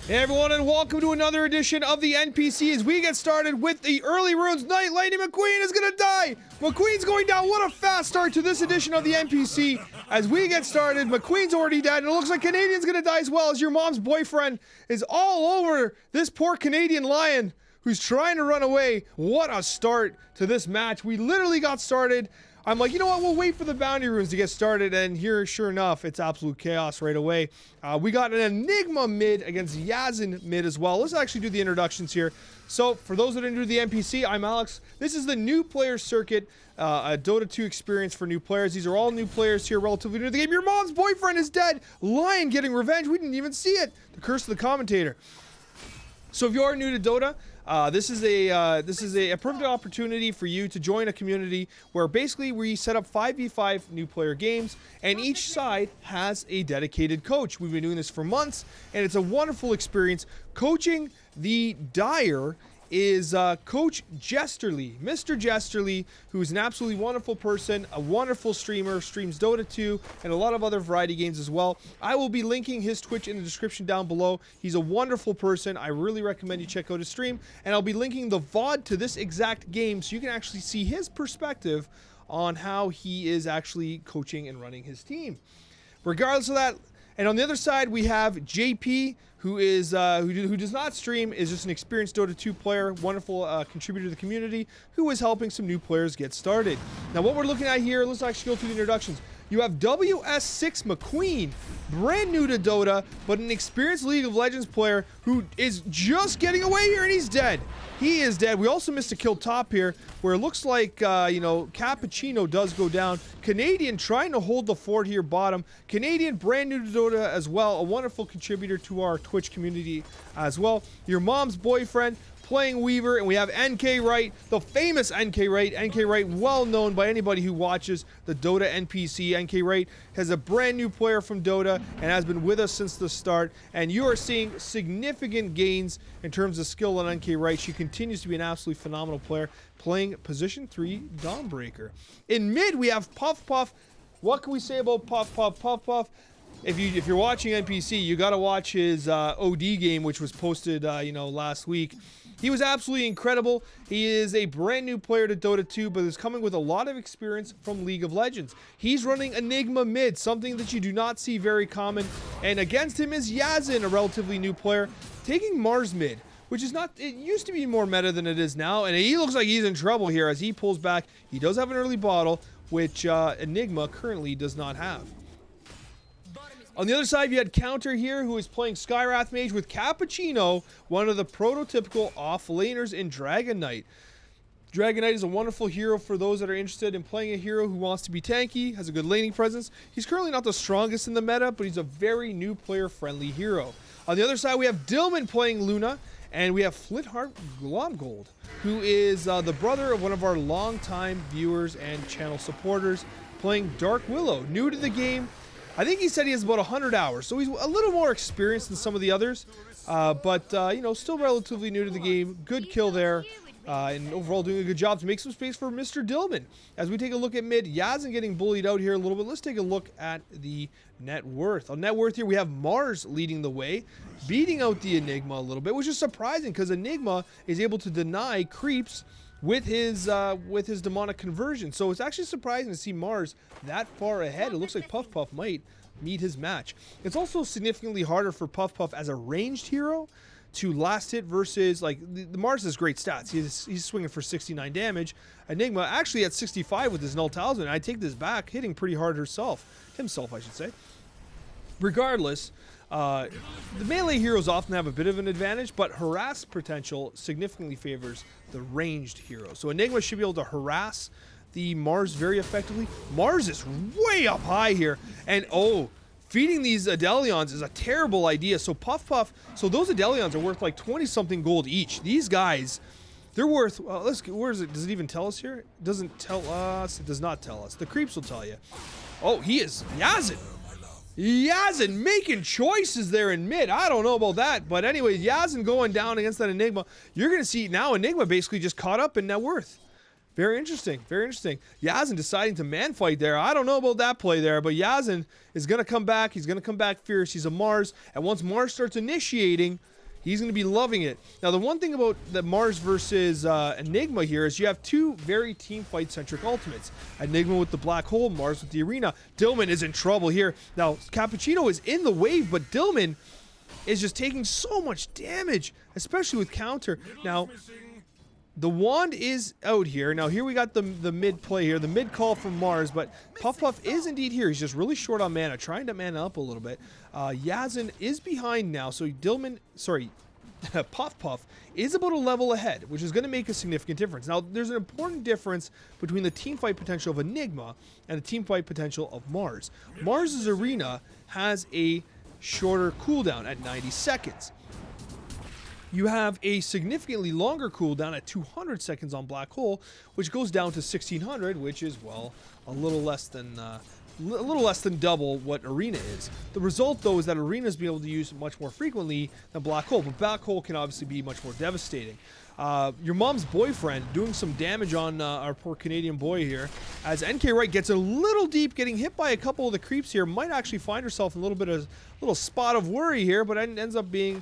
Hey everyone, and welcome to another edition of the NPC as we get started with the early runes. Night Lady McQueen is gonna die. McQueen's going down. What a fast start to this edition of the NPC. As we get started, McQueen's already dead, and it looks like Canadian's gonna die as well, as your mom's boyfriend is all over this poor Canadian lion who's trying to run away. What a start to this match. We literally got started. I'm like, you know what, we'll wait for the bounty runes to get started, and here, sure enough, it's absolute chaos right away. We got an Enigma mid against Yazan mid as well. Let's actually do the introductions here. So, for those that are new to the NPC, I'm Alex. This is the new player circuit, a Dota 2 experience for new players. These are all new players here, relatively new to the game. Your mom's boyfriend is dead. Lion getting revenge. We didn't even see it. The curse of the commentator. So if you are new to Dota, this is a perfect opportunity for you to join a community where basically we set up 5v5 new player games, and each side has a dedicated coach. We've been doing this for months, and it's a wonderful experience. Coaching the Dire is Coach Jesterly, Mr. Jesterly, who's an absolutely wonderful person, a wonderful streamer, streams Dota 2 and a lot of other variety games as well. I will be linking his Twitch in the description down below. He's a wonderful person. I really recommend you check out his stream, and I'll be linking the VOD to this exact game so you can actually see his perspective on how he is actually coaching and running his team. Regardless of that, and on the other side we have JP, who is who does not stream, is just an experienced Dota 2 player, wonderful contributor to the community, who is helping some new players get started. Now what we're looking at here, let's actually go through the introductions. You have WS6 McQueen, brand new to Dota, but an experienced League of Legends player who is just getting away here, and he's dead. He is dead. We also missed a kill top here, where it looks like, you know, Kappacino does go down. Canadian trying to hold the fort here bottom. Canadian, brand new to Dota as well, a wonderful contributor to our Twitch community as well. Your mom's boyfriend, playing Weaver, and we have nkwright, the famous nkwright. nkwright, well known by anybody who watches the Dota NPC. nkwright has a brand new player from Dota and has been with us since the start, and you are seeing significant gains in terms of skill on nkwright. She continues to be an absolutely phenomenal player, playing position 3 Dawnbreaker. In mid, we have Puff Puff. What can we say about Puff Puff? Puff Puff, if you're watching NPC, you got to watch his OD game, which was posted you know, last week. He was absolutely incredible. He is a brand new player to Dota 2, but is coming with a lot of experience from League of Legends. He's running Enigma mid, something that you do not see very common. And against him is Yazan, a relatively new player, taking Mars mid, which is not, it used to be more meta than it is now. And he looks like he's in trouble here as he pulls back. He does have an early bottle, which Enigma currently does not have. On the other side, you had Counter here, who is playing Skywrath Mage with Kappacino, one of the prototypical off-laners in Dragon Knight. Dragon Knight is a wonderful hero for those that are interested in playing a hero who wants to be tanky, has a good laning presence. He's currently not the strongest in the meta, but he's a very new player-friendly hero. On the other side, we have Dillman playing Luna, and we have Flintheart Glomgold, who is the brother of one of our longtime viewers and channel supporters, playing Dark Willow, new to the game. I think he said he has about 100 hours, so he's a little more experienced than some of the others, but you know, still relatively new to the game. Good kill there, and overall doing a good job to make some space for Mr. Dillman. As we take a look at mid, Yazan getting bullied out here a little bit. Let's take a look at the net worth. On net worth here, we have Mars leading the way, beating out the Enigma a little bit, which is surprising because Enigma is able to deny creeps with his demonic conversion. So it's actually surprising to see Mars that far ahead. It looks like Puff Puff might meet his match. It's also significantly harder for Puff Puff as a ranged hero to last hit versus, like, the Mars has great stats. He's swinging for 69 damage. Enigma actually at 65 with his Null Talisman. I take this back, hitting pretty hard himself, I should say. Regardless, the melee heroes often have a bit of an advantage, but harass potential significantly favors the ranged hero. So Enigma should be able to harass the Mars very effectively. Mars is way up high here, and oh, feeding these Adelions is a terrible idea. So Puff Puff, so those Adelions are worth like 20-something gold each. These guys, they're worth, where is it? Does it even tell us here? It doesn't tell us. It does not tell us. The creeps will tell you. Oh, he is Yazan. Yazan making choices there in mid. I don't know about that, but anyway, Yazan going down against that Enigma. You're going to see now Enigma basically just caught up in net worth. Very interesting, very interesting. Yazan deciding to man fight there. I don't know about that play there, but Yazan is going to come back. He's going to come back fierce. He's a Mars, and once Mars starts initiating, He's going to be loving it. Now, the one thing about the Mars versus Enigma here is you have two very team fight-centric ultimates. Enigma with the black hole, Mars with the arena. Dillman is in trouble here. Now, Kappacino is in the wave, but Dillman is just taking so much damage, especially with counter. Now, the wand is out here. Now, here we got the mid play here, the mid call from Mars, but Puff Puff is indeed here. He's just really short on mana, trying to mana up a little bit. Yazan is behind now, so Puff Puff is about a level ahead, which is going to make a significant difference. Now, there's an important difference between the team fight potential of Enigma and the team fight potential of Mars. Mars's arena has a shorter cooldown at 90 seconds. You have a significantly longer cooldown at 200 seconds on Black Hole, which goes down to 1600, which is, well, a little less than double what Arena is. The result, though, is that Arena is able to use much more frequently than Black Hole, but Black Hole can obviously be much more devastating. Your mom's boyfriend doing some damage on our poor Canadian boy here, as nkwright gets a little deep, getting hit by a couple of the creeps here, might actually find herself in a little spot of worry here, but it ends up being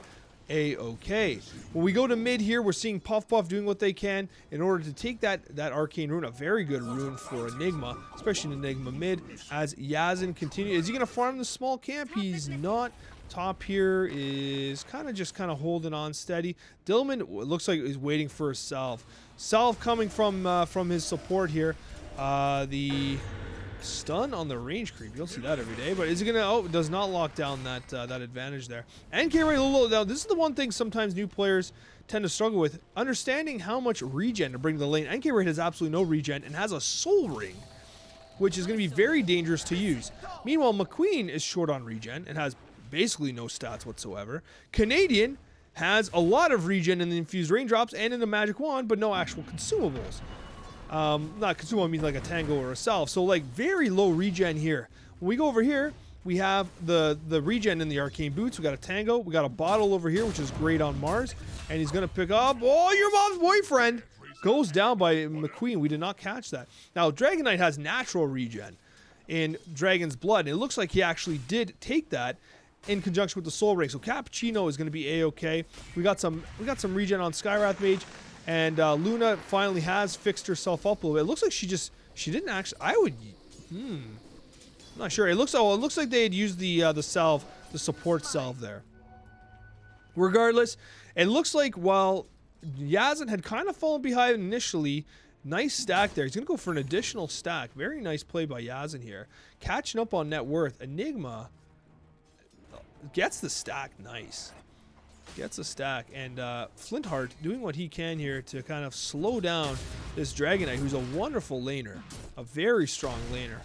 A-okay. When we go to mid here, we're seeing Puff Puff doing what they can in order to take that arcane rune, a very good rune for Enigma, especially in Enigma mid, as Yazan continues. Is he going to farm the small camp? He's not. Top here is kind of holding on steady. Dillman looks like he's waiting for a salve. Salve coming from his support here. The stun on the range creep. You don't see that every day, but is he gonna? Oh, does not lock down that advantage there. nkwright, now this is the one thing sometimes new players tend to struggle with, understanding how much regen to bring to the lane. nkwright has absolutely no regen and has a soul ring, which is going to be very dangerous to use. Meanwhile, McQueen is short on regen and has basically no stats whatsoever. Canadian has a lot of regen in the infused raindrops and in the magic wand, but no actual consumables. Not consumable, I mean like a tango or a salve. So like very low regen here. When we go over here, we have the regen in the arcane boots. We got a tango. We got a bottle over here, which is great on Mars. And he's going to pick up, oh, your mom's boyfriend. Goes down by McQueen. We did not catch that. Now, Dragon Knight has natural regen in Dragon's Blood. And it looks like he actually did take that in conjunction with the Soul Ring. So Kappacino is going to be A-okay. We got some regen on Skywrath Mage. And Luna finally has fixed herself up a little bit. It looks like she didn't actually. I'm not sure. It looks like they had used the salve, the support salve there. Regardless, it looks like while Yazan had kind of fallen behind initially, nice stack there. He's gonna go for an additional stack. Very nice play by Yazan here, catching up on net worth. Enigma gets the stack. Nice. Gets a stack, and Flintheart doing what he can here to kind of slow down this Dragon Knight, who's a wonderful laner, a very strong laner.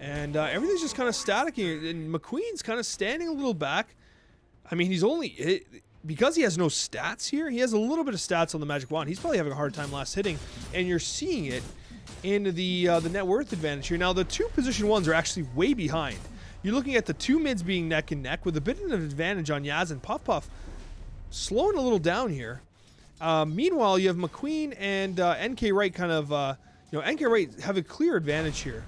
And everything's just kind of static here, and McQueen's kind of standing a little back. I mean, because he has no stats here, he has a little bit of stats on the magic wand. He's probably having a hard time last hitting, and you're seeing it in the net worth advantage here. Now, the two position ones are actually way behind. You're looking at the two mids being neck and neck with a bit of an advantage on Yazan. Puff Puff slowing a little down here. Meanwhile, you have McQueen and nkwright kind of, nkwright have a clear advantage here.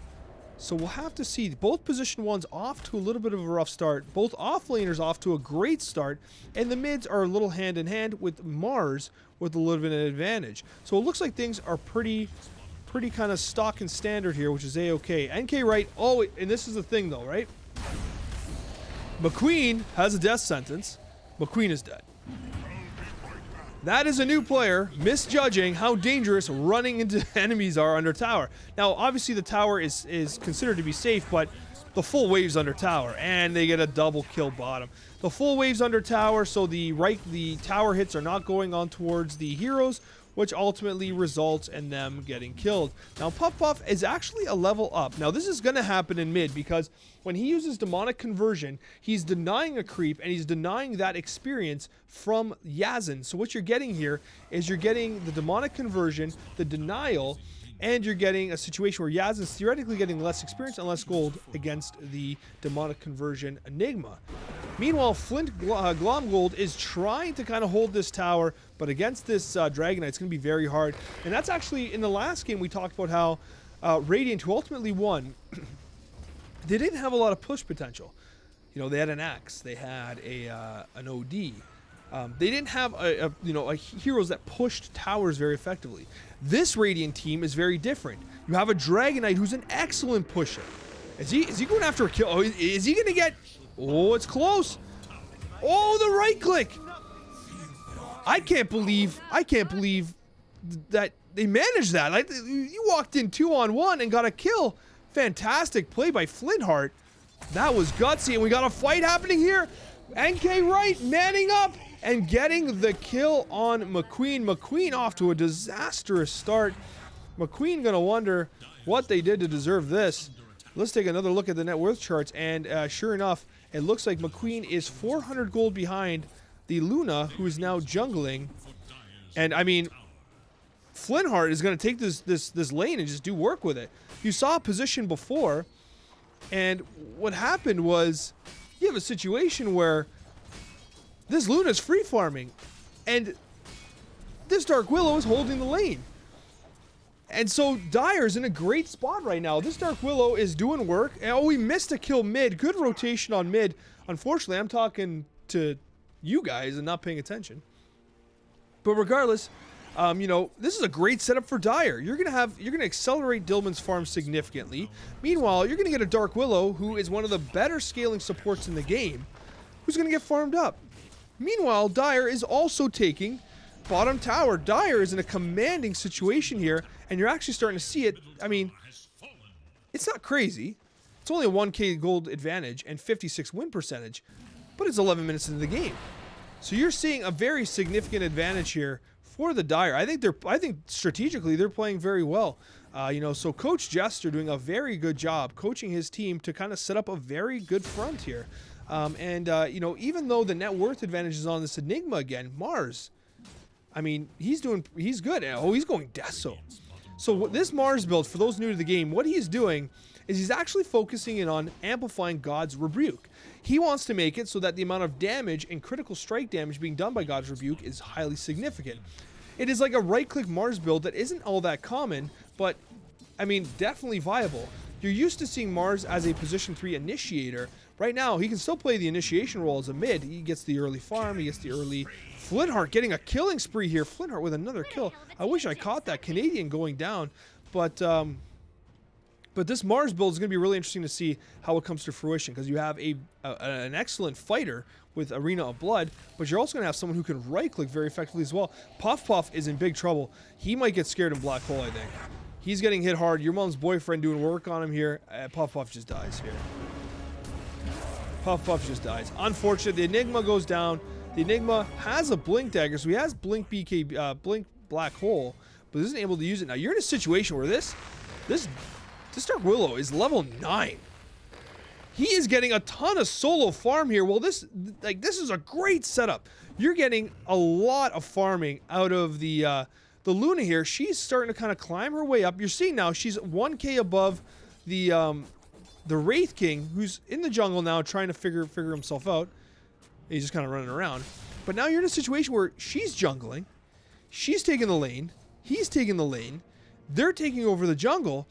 So we'll have to see. Both position ones off to a little bit of a rough start. Both off laners off to a great start. And the mids are a little hand in hand with Mars with a little bit of an advantage. So it looks like things are pretty kind of stock and standard here, which is A-okay. nkwright, and this is the thing though, right? McQueen has a death sentence. McQueen is dead. That is a new player misjudging how dangerous running into enemies are under tower. Now, obviously the tower is considered to be safe, but the full wave's under tower, and they get a double kill bottom. The full wave's under tower, so the tower hits are not going on towards the heroes, which ultimately results in them getting killed. Now, Puff Puff is actually a level up. Now, this is going to happen in mid, because when he uses Demonic Conversion, he's denying a creep, and he's denying that experience from Yazan. So what you're getting here is you're getting the Demonic Conversion, the denial, and you're getting a situation where Yazan's theoretically getting less experience and less gold against the Demonic Conversion Enigma. Meanwhile, Flintheart Glomgold is trying to kind of hold this tower, but against this Dragon Knight, it's going to be very hard. And that's actually, in the last game, we talked about how Radiant, who ultimately won, they didn't have a lot of push potential. You know, they had an Axe, they had an OD. They didn't have heroes that pushed towers very effectively. This Radiant team is very different. You have a Dragon Knight who's an excellent pusher. Is he going after a kill? Oh, is he going to get... Oh, it's close. Oh, the right click. I can't believe that they managed that. Like, you walked in 2-on-1 and got a kill. Fantastic play by Flintheart. That was gutsy, and we got a fight happening here. nkwright manning up and getting the kill on McQueen. McQueen off to a disastrous start. McQueen gonna wonder what they did to deserve this. Let's take another look at the net worth charts, and sure enough, it looks like McQueen is 400 gold behind the Luna, who is now jungling. And I mean, Flintheart is gonna take this lane and just do work with it. You saw a position before, and what happened was you have a situation where this Luna's free farming, and this Dark Willow is holding the lane. And so Dire's in a great spot right now. This Dark Willow is doing work. Oh, we missed a kill mid. Good rotation on mid. Unfortunately, I'm talking to you guys and not paying attention. But regardless, this is a great setup for Dire. You're gonna accelerate Dillman's farm significantly. Meanwhile, you're gonna get a Dark Willow, who is one of the better scaling supports in the game, who's gonna get farmed up. Meanwhile, Dire is also taking bottom tower. Dire is in a commanding situation here, and you're actually starting to see it. I mean, it's not crazy. It's only a 1k gold advantage and 56 win percentage, but it's 11 minutes into the game. So you're seeing a very significant advantage here for the Dire. I think strategically they're playing very well. So Coach Jester doing a very good job coaching his team to kind of set up a very good front here. Even though the net worth advantage is on this Enigma again, Mars, I mean, he's good. Oh, he's going Deso. So this Mars build, for those new to the game, what he's doing is he's actually focusing in on amplifying God's Rebuke. He wants to make it so that the amount of damage and critical strike damage being done by God's Rebuke is highly significant. It is like a right-click Mars build that isn't all that common, but, I mean, definitely viable. You're used to seeing Mars as a position 3 initiator. Right now, he can still play the initiation role as a mid. He gets the early farm, he gets the early... Flintheart getting a killing spree here. Flintheart with another kill. I wish I caught that Canadian going down, but this Mars build is going to be really interesting to see how it comes to fruition, because you have an excellent fighter with Arena of Blood, but you're also going to have someone who can right-click very effectively as well. Puff Puff is in big trouble. He might get scared in Black Hole, I think. He's getting hit hard. Your mom's boyfriend doing work on him here. Puff Puff just dies here. Puff Puff just dies. Unfortunate. The Enigma goes down. The Enigma has a Blink Dagger, so he has Blink Blink Black Hole, but isn't able to use it. Now, you're in a situation where this Dark Willow is level 9. He is getting a ton of solo farm here. Well, this is a great setup. You're getting a lot of farming out of the Luna here. She's starting to kind of climb her way up. You're seeing now she's 1k above the Wraith King, who's in the jungle now trying to figure himself out. He's just kind of running around. But now you're in a situation where she's jungling. She's taking the lane. He's taking the lane. They're taking over the jungle.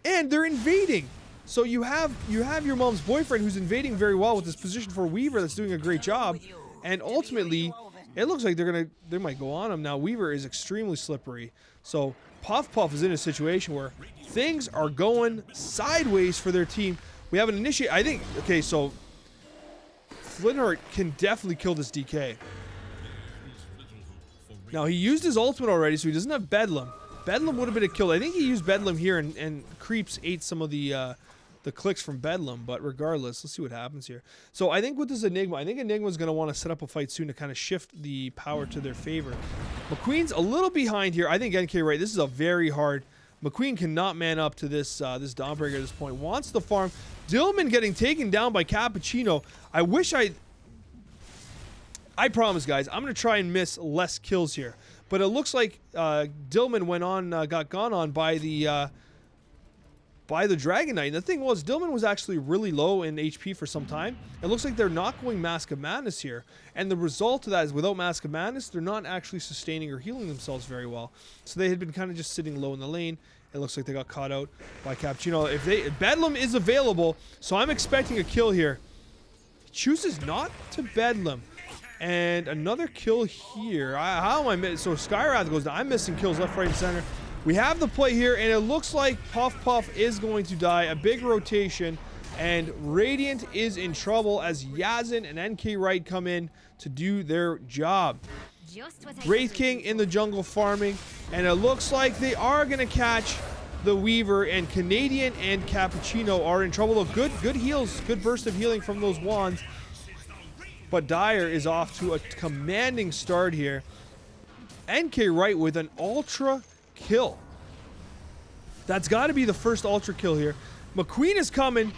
And they're invading. So you have your mom's boyfriend who's invading very well with this position for Weaver that's doing a great job. And ultimately, it looks like they might go on him. Now, Weaver is extremely slippery. So Puff Puff is in a situation where things are going sideways for their team. We have an initiate. I think, okay, so Flintheart can definitely kill this DK. Now, he used his ultimate already, so he doesn't have Bedlam. Bedlam would have been a kill. I think he used Bedlam here, and Creeps ate some of the clicks from Bedlam, but regardless, let's see what happens here. So I think with this Enigma, I think Enigma's going to want to set up a fight soon to kind of shift the power to their favor. McQueen's a little behind here. I think nkwright, this is a very hard... McQueen cannot man up to this Dawnbreaker at this point. Wants the farm. Dillman getting taken down by Kappacino. I wish I promise, guys, I'm going to try and miss less kills here. But it looks like Dillman got gone on by the Dragon Knight. And the thing was, Dillman was actually really low in HP for some time. It looks like they're not going Mask of Madness here. And the result of that is, without Mask of Madness, they're not actually sustaining or healing themselves very well. So they had been kind of just sitting low in the lane. It looks like they got caught out by Kappacino. Bedlam is available, so I'm expecting a kill here. He chooses not to Bedlam. And another kill here. How am I missing? So Skywrath goes down. I'm missing kills left, right, and center. We have the play here, and it looks like Puff Puff is going to die. A big rotation, and Radiant is in trouble as Yazan and nkwright come in to do their job. Wraith King in the jungle farming, and it looks like they are going to catch the Weaver, and Canadian and Kappacino are in trouble. Good heals, good burst of healing from those wands. But Dire is off to a commanding start here. nkwright with an ultra kill. That's got to be the first ultra kill here. McQueen is coming.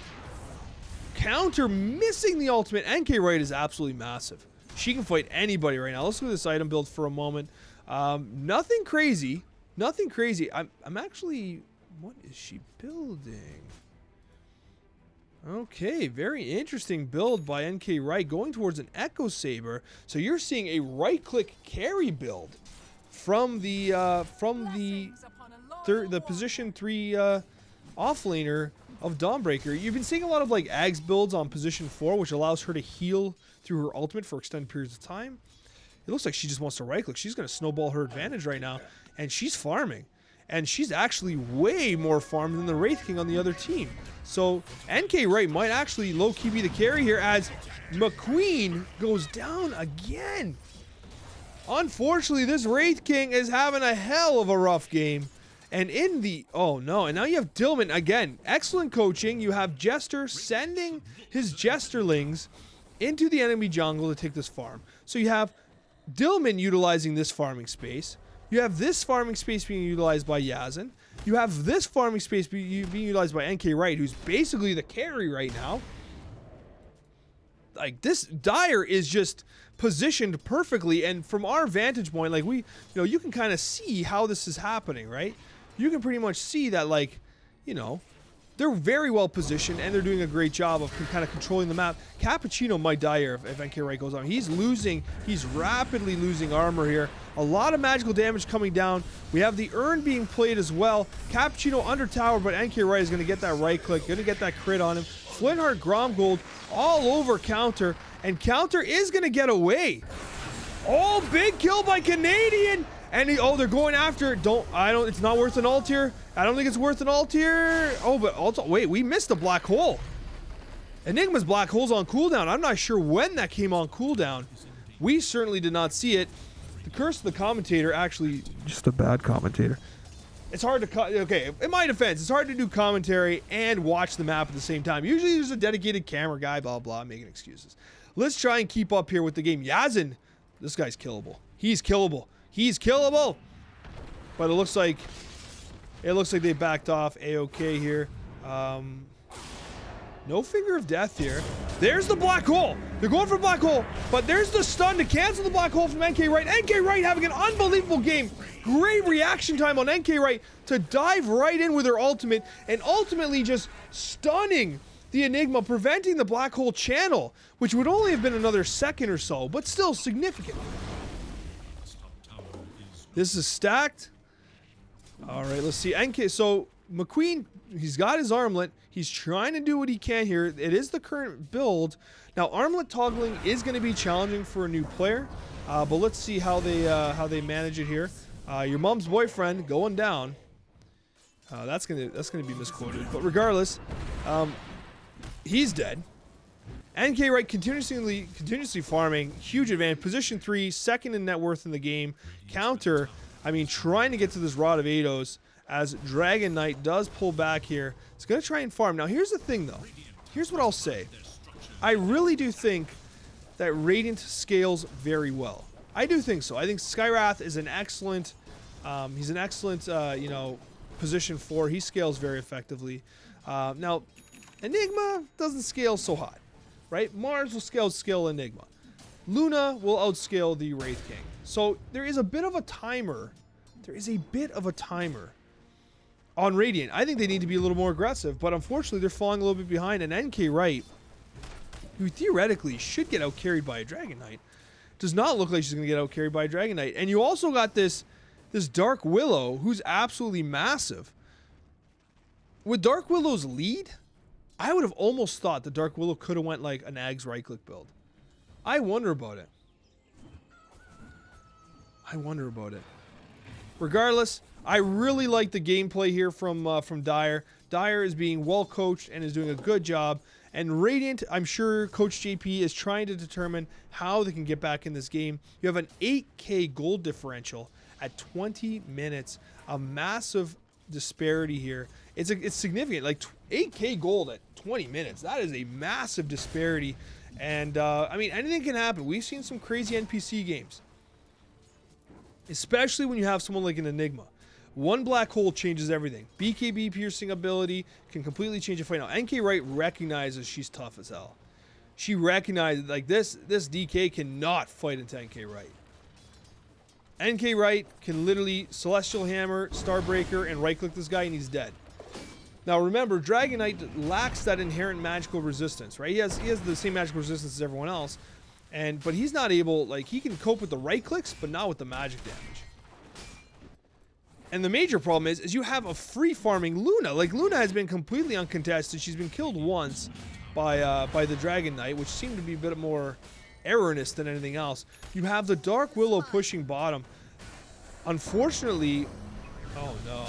Counter missing the ultimate. nkwright is absolutely massive. She can fight anybody right now. Let's look at this item build for a moment. Nothing crazy. Nothing crazy. I'm actually... What is she building? Okay, very interesting build by nkwright, going towards an Echo Saber. So you're seeing a right-click carry build from the position 3 offlaner of Dawnbreaker. You've been seeing a lot of like Ags builds on position 4, which allows her to heal through her ultimate for extended periods of time. It looks like she just wants to right-click. She's going to snowball her advantage right now, and she's farming. And she's actually way more farmed than the Wraith King on the other team. So nkwright might actually low-key be the carry here as McQueen goes down again. Unfortunately, this Wraith King is having a hell of a rough game. And in the... Oh, no. And now you have Dillman. Again, excellent coaching. You have Jester sending his Jesterlings into the enemy jungle to take this farm. So you have Dillman utilizing this farming space. You have this farming space being utilized by Yazan. You have this farming space being utilized by nkwright, who's basically the carry right now. Like, this Dire is just positioned perfectly, and from our vantage point, like, you can kind of see how this is happening, right? You can pretty much see that, like, they're very well positioned, and they're doing a great job of kind of controlling the map. Kappacino might die here if nkwright goes on. He's rapidly losing armor here. A lot of magical damage coming down. We have the urn being played as well. Kappacino under tower, but nkwright is going to get that right click, going to get that crit on him. Flintheart Glomgold all over Counter, and Counter is going to get away. Oh, big kill by Canadian. And they're going after it. It's not worth an ult here. I don't think it's worth an ult here. Oh, but ult, wait, we missed a black hole. Enigma's black hole's on cooldown. I'm not sure when that came on cooldown. We certainly did not see it. The curse of the commentator, actually, just a bad commentator. It's hard to, okay, in my defense, it's hard to do commentary and watch the map at the same time. Usually there's a dedicated camera guy, blah, blah, making excuses. Let's try and keep up here with the game. Yazan, this guy's killable. He's killable. He's killable. But it looks like they backed off A-okay here. No finger of death here. There's the black hole. They're going for black hole, but there's the stun to cancel the black hole from nkwright. nkwright having an unbelievable game. Great reaction time on nkwright to dive right in with her ultimate and ultimately just stunning the Enigma, preventing the black hole channel, which would only have been another second or so, but still significant. This is stacked. All right, let's see. So McQueen, he's got his armlet. He's trying to do what he can here. It is the current build. Now, armlet toggling is going to be challenging for a new player, but let's see how they manage it here. Your mom's boyfriend going down. That's gonna be misquoted, but regardless, he's dead. nkwright continuously farming, huge advantage. Position 3, second in net worth in the game. Counter, I mean, trying to get to this Rod of Eidos as Dragon Knight does pull back here. It's going to try and farm. Now, here's the thing, though. Here's what I'll say. I really do think that Radiant scales very well. I do think so. I think Skywrath is an excellent, he's an excellent, position 4. He scales very effectively. Now, Enigma doesn't scale so hot, right? Mars will scale Enigma. Luna will outscale the Wraith King. So there is a bit of a timer. There is a bit of a timer on Radiant. I think they need to be a little more aggressive, but unfortunately they're falling a little bit behind. And nkwright, who theoretically should get out carried by a Dragon Knight, does not look like she's going to get out carried by a Dragon Knight. And you also got this Dark Willow, who's absolutely massive. With Dark Willow's lead, I would have almost thought the Dark Willow could have went like an Ags right-click build. I wonder about it. I wonder about it. Regardless, I really like the gameplay here from Dire. Dire is being well coached and is doing a good job. And Radiant, I'm sure Coach JP is trying to determine how they can get back in this game. You have an 8K gold differential at 20 minutes. A massive disparity here. It's significant. Like 8K gold at 20 minutes. That is a massive disparity. And I mean, anything can happen. We've seen some crazy NPC games, especially when you have someone like an Enigma. One black hole changes everything. BKB piercing ability can completely change a fight. Now, nkwright recognizes she's tough as hell. She recognizes, like, this DK cannot fight into nkwright. nkwright can literally Celestial Hammer, Starbreaker, and right-click this guy, and he's dead. Now, remember, Dragon Knight lacks that inherent magical resistance, right? He has the same magical resistance as everyone else, but he's not able, like, he can cope with the right-clicks, but not with the magic damage. And the major problem is you have a free-farming Luna. Like, Luna has been completely uncontested. She's been killed once by the Dragon Knight, which seemed to be a bit more erroneous than anything else. You have the Dark Willow pushing bottom. Unfortunately... Oh, no.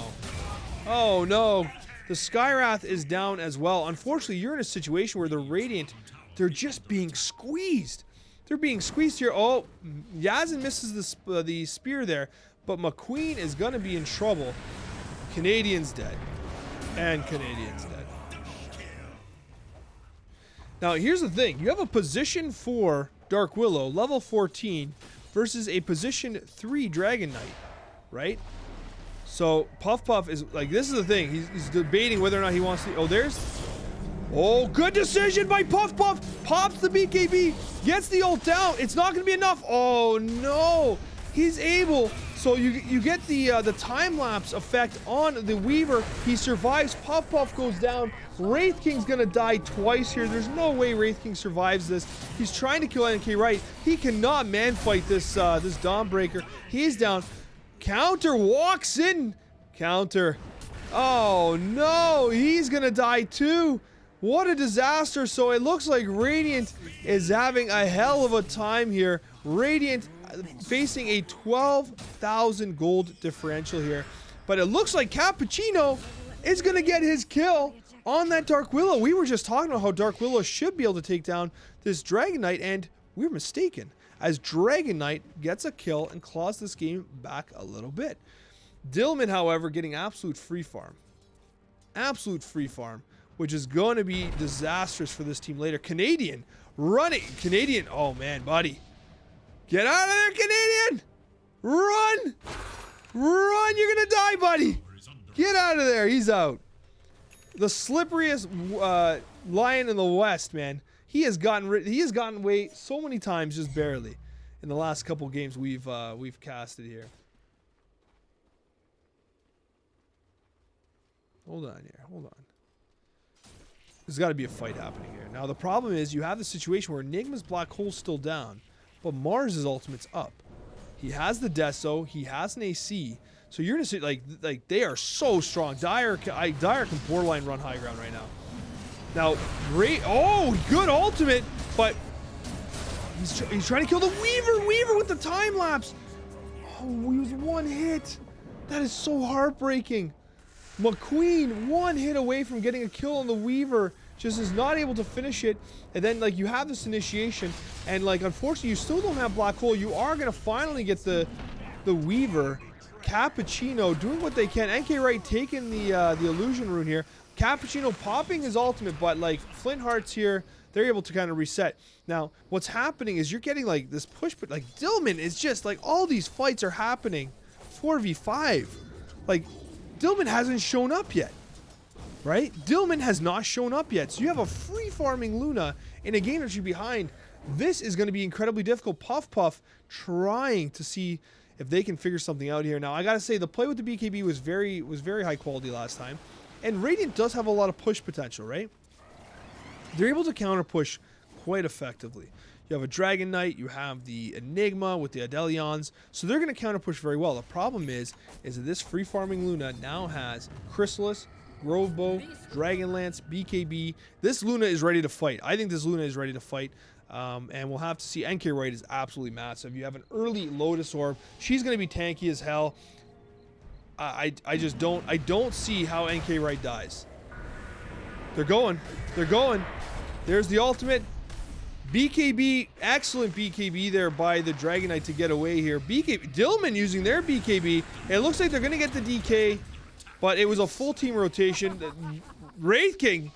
Oh, no. The Skywrath is down as well. Unfortunately, you're in a situation where the Radiant, they're just being squeezed. They're being squeezed here. Oh, Yazan misses the spear there. But McQueen is going to be in trouble. Canadian's dead. And Canadian's dead. Now, here's the thing. You have a position 4 Dark Willow, level 14, versus a position 3 Dragon Knight, right? So, Puff Puff is, like, this is the thing. He's debating whether or not he wants to... Oh, there's... Oh, good decision by Puff Puff. Pops the BKB. Gets the ult down. It's not going to be enough. Oh, no. He's able... So you get the time-lapse effect on the Weaver. He survives. Puff Puff goes down. Wraith King's gonna die twice here. There's no way Wraith King survives this. He's trying to kill nkwright. He cannot man-fight this Dawnbreaker. He's down. Counter walks in. Counter. Oh no, he's gonna die too. What a disaster. So it looks like Radiant is having a hell of a time here. Radiant facing a 12,000 gold differential here. But it looks like Kappacino is going to get his kill on that Dark Willow. We were just talking about how Dark Willow should be able to take down this Dragon Knight, and we're mistaken, as Dragon Knight gets a kill and claws this game back a little bit. Dillman, however, getting absolute free farm. Absolute free farm, which is going to be disastrous for this team later. Canadian running. Canadian, oh man, buddy. Get out of there, Canadian! Run! Run, you're gonna die, buddy! Get out of there, he's out. The slipperiest lion in the West, man. He has gotten away so many times, just barely, in the last couple games we've casted here. Hold on here, hold on. There's got to be a fight happening here. Now the problem is you have the situation where Enigma's black hole's still down, but Mars' ultimate's up. He has the Deso, he has an AC, so you're gonna see like they are so strong. Dire can borderline run high ground right now. Now, oh, good ultimate, but he's trying to kill the Weaver. Weaver with the time lapse. Oh, he was one hit. That is so heartbreaking. McQueen, one hit away from getting a kill on the Weaver, just is not able to finish it. And then, like, you have this initiation, and, like, unfortunately, you still don't have Black Hole. You are going to finally get the Weaver. Kappacino doing what they can. nkwright taking the illusion rune here. Kappacino popping his ultimate, but, like, Flintheart's here. They're able to kind of reset. Now, what's happening is you're getting, like, this push, but, like, Dillman is just, like, all these fights are happening 4v5. Like, Dillman hasn't shown up yet, right? Dillman has not shown up yet. So you have a free farming Luna in a game that you're behind. This is going to be incredibly difficult. Puff Puff trying to see if they can figure something out here. Now, I got to say, the play with the BKB was very high quality last time. And Radiant does have a lot of push potential, right? They're able to counter push quite effectively. You have a Dragon Knight, you have the Enigma with the Adelions, so they're going to counter push very well. The problem is that this free farming Luna now has Chrysalis, Grovebow, Dragonlance, BKB. This Luna is ready to fight. I think this Luna is ready to fight. And we'll have to see. nkwright is absolutely massive. You have an early Lotus Orb. She's going to be tanky as hell. I don't see how nkwright dies. They're going. There's the ultimate. BKB, excellent BKB there by the Dragon Knight to get away here. Dillman using their BKB. It looks like they're going to get the DK, but it was a full team rotation. Wraith King.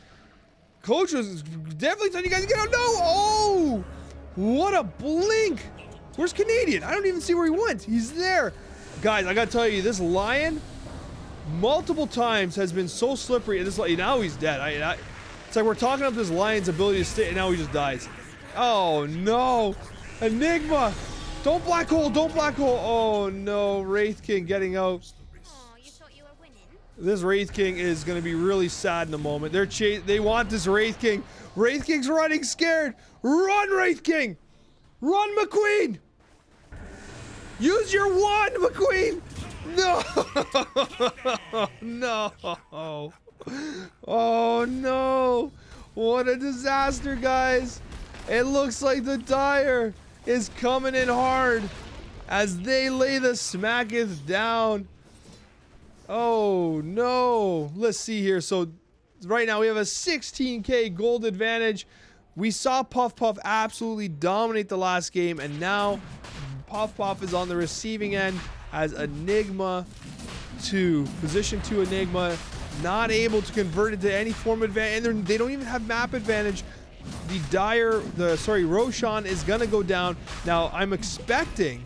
Coach was definitely telling you guys to get out. No! Oh! What a blink! Where's Canadian? I don't even see where he went. He's there. Guys, I gotta tell you, this Lion multiple times has been so slippery. And now he's dead. It's like we're talking up this Lion's ability to stay, and now he just dies. Oh no! Enigma! Don't black hole! Don't black hole! Oh no! Wraith King getting out. Oh, you thought you were winning? This Wraith King is going to be really sad in a moment. They want this Wraith King. Wraith King's running scared. Run, Wraith King! Run, McQueen! Use your wand, McQueen! No! No! Oh no! What a disaster, guys! It looks like the Dire is coming in hard as they lay the smacketh down. Oh no! Let's see here. So right now we have a 16k gold advantage. We saw Puff Puff absolutely dominate the last game, and now Puff Puff is on the receiving end as Enigma 2, position 2 Enigma, not able to convert it to any form of advantage, and they don't even have map advantage. Roshan is gonna go down. Now I'm expecting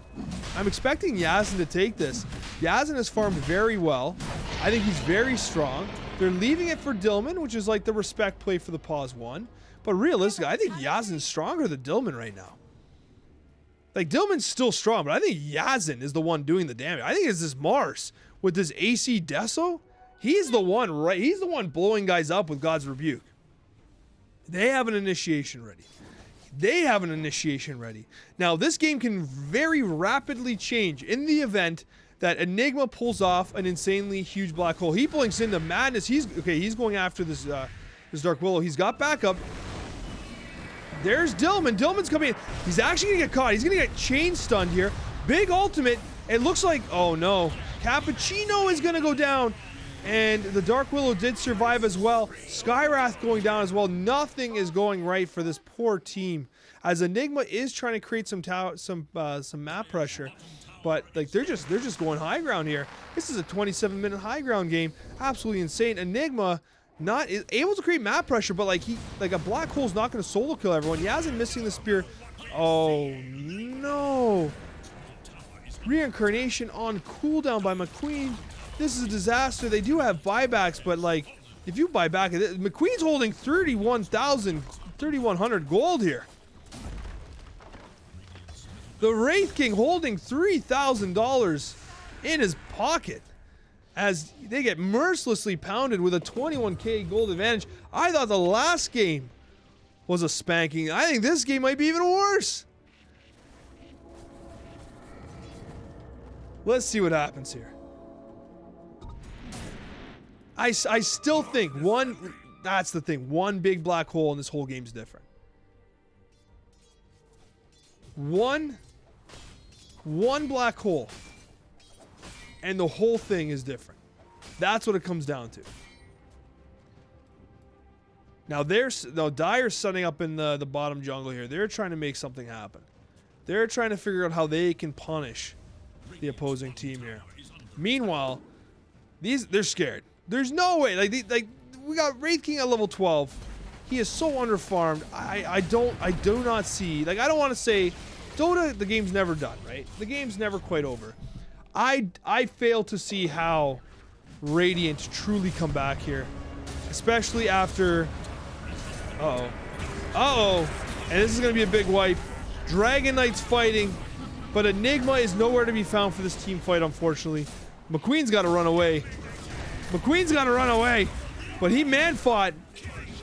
Yazan to take this. Yazan has farmed very well. I think he's very strong. They're leaving it for Dillman, which is like the respect play for the pause 1. But realistically, I think Yazan's stronger than Dillman right now. Like, Dillman's still strong, but I think Yazan is the one doing the damage. I think it's this Mars with this AC Deso. He's the one, right? He's the one blowing guys up with God's Rebuke. They have an initiation ready. Now, this game can very rapidly change in the event that Enigma pulls off an insanely huge black hole. He blinks into madness. He's going after this Dark Willow. He's got backup. There's Dillman. Dillman's coming in. He's actually gonna get caught. He's gonna get chain stunned here. Big ultimate. It looks like, oh no, Kappacino is gonna go down. And the Dark Willow did survive as well. Skywrath going down as well. Nothing is going right for this poor team, as Enigma is trying to create some map pressure, but like they're just going high ground here. This is a 27-minute high ground game. Absolutely insane. Enigma not able to create map pressure, but like a black hole's not going to solo kill everyone. Yazan missing the spear. Oh no! Reincarnation on cooldown by McQueen. This is a disaster. They do have buybacks, but like, if you buy back, McQueen's holding 3,100 gold here. The Wraith King holding $3,000 in his pocket as they get mercilessly pounded with a 21k gold advantage. I thought the last game was a spanking. I think this game might be even worse. Let's see what happens here. I still think that's the thing, one big black hole in this whole game's different. One black hole and the whole thing is different. That's what it comes down to. Now Dire's setting up in the bottom jungle here. They're trying to make something happen. They're trying to figure out how they can punish the opposing team here. Meanwhile, they're scared. There's no way. Like we got Wraith King at level 12. He is so underfarmed. I do not see. Like, I don't want to say Dota, the game's never done, right? The game's never quite over. I fail to see how Radiant truly come back here, especially after. Uh-oh. And this is going to be a big wipe. Dragon Knight's fighting, but Enigma is nowhere to be found for this team fight, unfortunately. McQueen's got to run away. But he man-fought,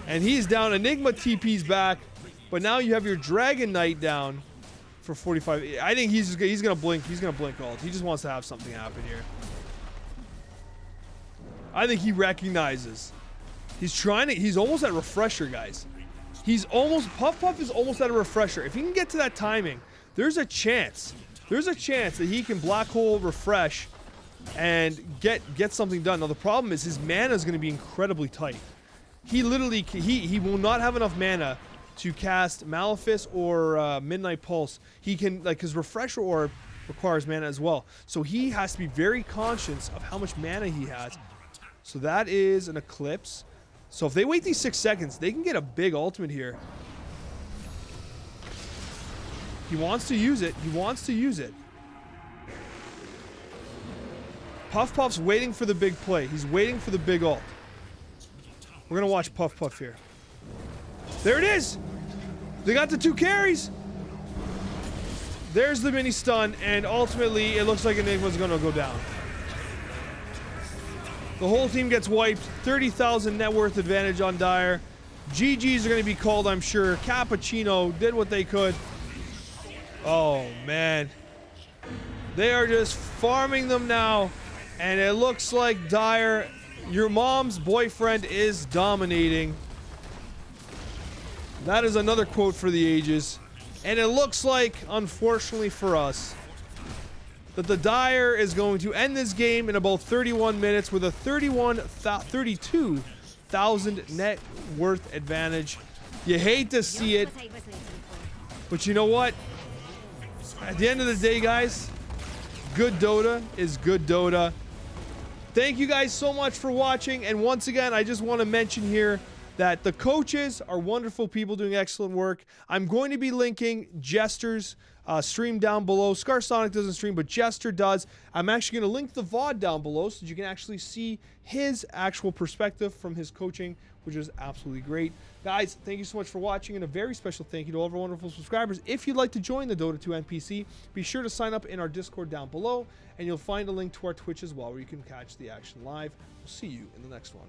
and he's down. Enigma TP's back, but now you have your Dragon Knight down for 45. I think he's going to blink. He's going to blink ult. He just wants to have something happen here. I think he recognizes. He's almost at refresher, guys. He's almost, Puff is almost at a refresher. If he can get to that timing, there's a chance. There's a chance that he can black hole refresh and get something done. Now the problem is his mana is going to be incredibly tight. He literally, he will not have enough mana to cast Malefice or Midnight Pulse. He can, like, his Refresher Orb requires mana as well. So he has to be very conscious of how much mana he has. So that is an Eclipse. So if they wait these 6 seconds, they can get a big ultimate here. He wants to use it. He wants to use it. Puff's waiting for the big play. He's waiting for the big ult. We're going to watch Puff here. There it is! They got the 2 carries! There's the mini stun, and ultimately it looks like Enigma's going to go down. The whole team gets wiped. 30,000 net worth advantage on Dire. GGs are going to be called, I'm sure. Kappacino did what they could. Oh, man. They are just farming them now. And it looks like Dire, your mom's boyfriend, is dominating. That is another quote for the ages. And it looks like, unfortunately for us, that the Dire is going to end this game in about 31 minutes with a 32,000 net worth advantage. You hate to see it, but you know what? At the end of the day, guys, good Dota is good Dota. Thank you guys so much for watching, and once again, I just want to mention here that the coaches are wonderful people doing excellent work. I'm going to be linking Jester's stream down below. Scarsonic doesn't stream, but Jester does. I'm actually going to link the VOD down below so that you can actually see his actual perspective from his coaching, which is absolutely great. Guys, thank you so much for watching, and a very special thank you to all of our wonderful subscribers. If you'd like to join the Dota 2 NPC, be sure to sign up in our Discord down below, and you'll find a link to our Twitch as well, where you can catch the action live. We'll see you in the next one.